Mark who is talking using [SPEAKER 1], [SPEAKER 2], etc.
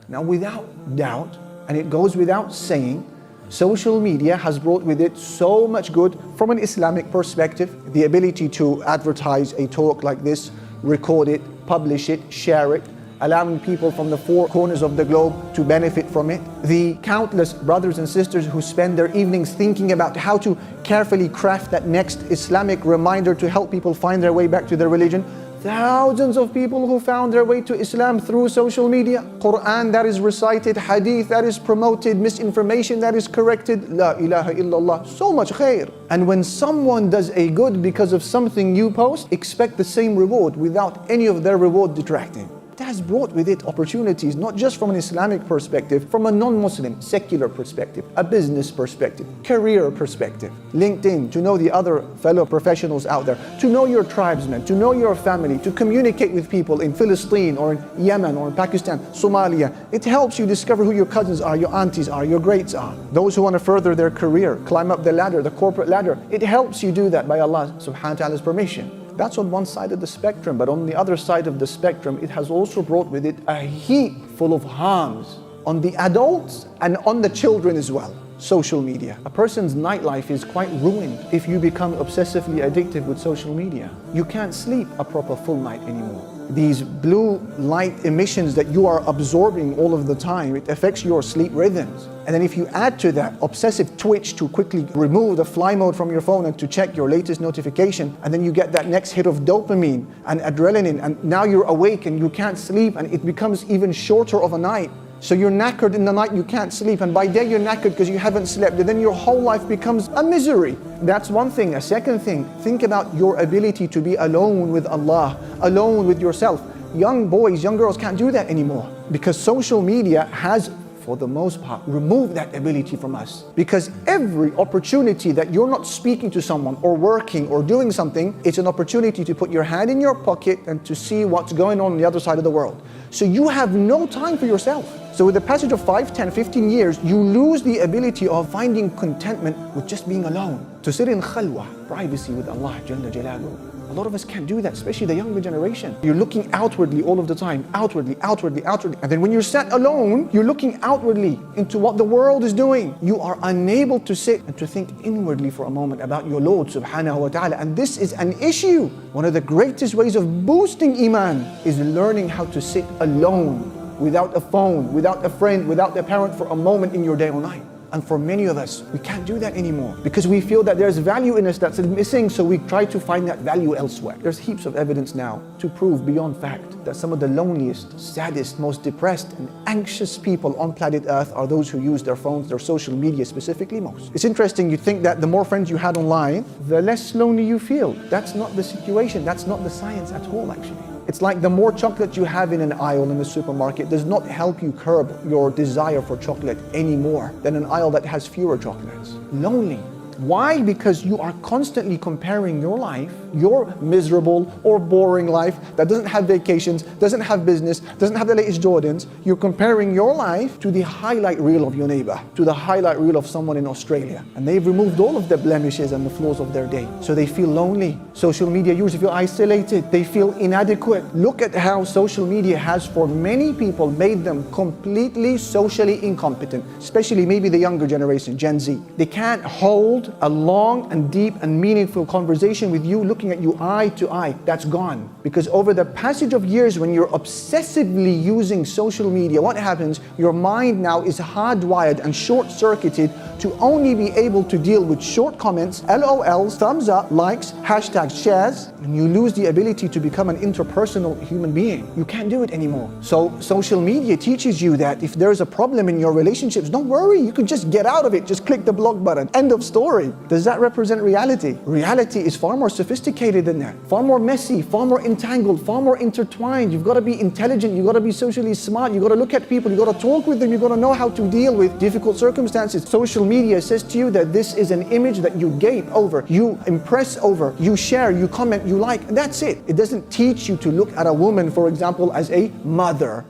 [SPEAKER 1] Now, without doubt, and it goes without saying, social media has brought with it so much good from an Islamic perspective. The ability to advertise a talk like this, record it, publish it, share it, allowing people from the four corners of the globe to benefit from it. The countless brothers and sisters who spend their evenings thinking about how to carefully craft that next Islamic reminder to help people find their way back to their religion. Thousands of people who found their way to Islam through social media. Qur'an that is recited, hadith that is promoted, misinformation that is corrected. La ilaha illallah. So much khair. And when someone does a good because of something you post, expect the same reward without any of their reward detracting. It has brought with it opportunities, not just from an Islamic perspective, from a non-Muslim, secular perspective, a business perspective, career perspective. LinkedIn, to know the other fellow professionals out there, to know your tribesmen, to know your family, to communicate with people in Palestine or in Yemen or in Pakistan, Somalia. It helps you discover who your cousins are, your aunties are, your greats are. Those who want to further their career, climb up the ladder, the corporate ladder. It helps you do that by Allah subhanahu wa ta'ala's permission. That's on one side of the spectrum, but on the other side of the spectrum, it has also brought with it a heap full of harms on the adults and on the children as well. Social media. A person's nightlife is quite ruined if you become obsessively addicted with social media. You can't sleep a proper full night anymore. These blue light emissions that you are absorbing all of the time, it affects your sleep rhythms. And then if you add to that obsessive twitch to quickly remove the fly mode from your phone and to check your latest notification, and then you get that next hit of dopamine and adrenaline, and now you're awake and you can't sleep, and it becomes even shorter of a night. So you're knackered in the night, you can't sleep, and by day you're knackered because you haven't slept, and then your whole life becomes a misery. That's one thing. A second thing, think about your ability to be alone with Allah, alone with yourself. Young boys, young girls can't do that anymore because social media has, for the most part, removed that ability from us. Because every opportunity that you're not speaking to someone or working or doing something, it's an opportunity to put your hand in your pocket and to see what's going on the other side of the world. So you have no time for yourself. So with the passage of 5, 10, 15 years, you lose the ability of finding contentment with just being alone. To sit in khalwa, privacy with Allah Jalla Jalaluhu. A lot of us can't do that, especially the younger generation. You're looking outwardly all of the time, outwardly. And then when you're sat alone, you're looking outwardly into what the world is doing. You are unable to sit and to think inwardly for a moment about your Lord subhanahu wa ta'ala. And this is an issue. One of the greatest ways of boosting iman is learning how to sit alone, without a phone, without a friend, without a parent for a moment in your day or night. And for many of us, we can't do that anymore because we feel that there's value in us that's missing, so we try to find that value elsewhere. There's heaps of evidence now to prove beyond fact that some of the loneliest, saddest, most depressed and anxious people on planet Earth are those who use their phones, their social media specifically most. It's interesting, you think that the more friends you had online, the less lonely you feel. That's not the situation, that's not the science at all actually. It's like the more chocolate you have in an aisle in the supermarket does not help you curb your desire for chocolate any more than an aisle that has fewer chocolates. Lonely. Why? Because you are constantly comparing your life, your miserable or boring life that doesn't have vacations, doesn't have business, doesn't have the latest Jordans. You're comparing your life to the highlight reel of your neighbor, to the highlight reel of someone in Australia. And they've removed all of the blemishes and the flaws of their day. So they feel lonely. Social media users feel isolated. They feel inadequate. Look at how social media has, for many people, made them completely socially incompetent, especially maybe the younger generation, Gen Z. They can't hold a long and deep and meaningful conversation with you, looking at you eye to eye. That's gone. Because over the passage of years, when you're obsessively using social media, what happens? Your mind now is hardwired and short-circuited to only be able to deal with short comments, LOLs, thumbs up, likes, hashtags, shares, and you lose the ability to become an interpersonal human being. You can't do it anymore. So social media teaches you that if there's a problem in your relationships, don't worry, you can just get out of it. Just click the block button. End of story. Does that represent reality? Reality is far more sophisticated than that. Far more messy, far more entangled, far more intertwined. You've got to be intelligent, you've got to be socially smart, you've got to look at people, you've got to talk with them, you've got to know how to deal with difficult circumstances. Social media says to you that this is an image that you gape over, you impress over, you share, you comment, you like, and that's it. It doesn't teach you to look at a woman, for example, as a mother,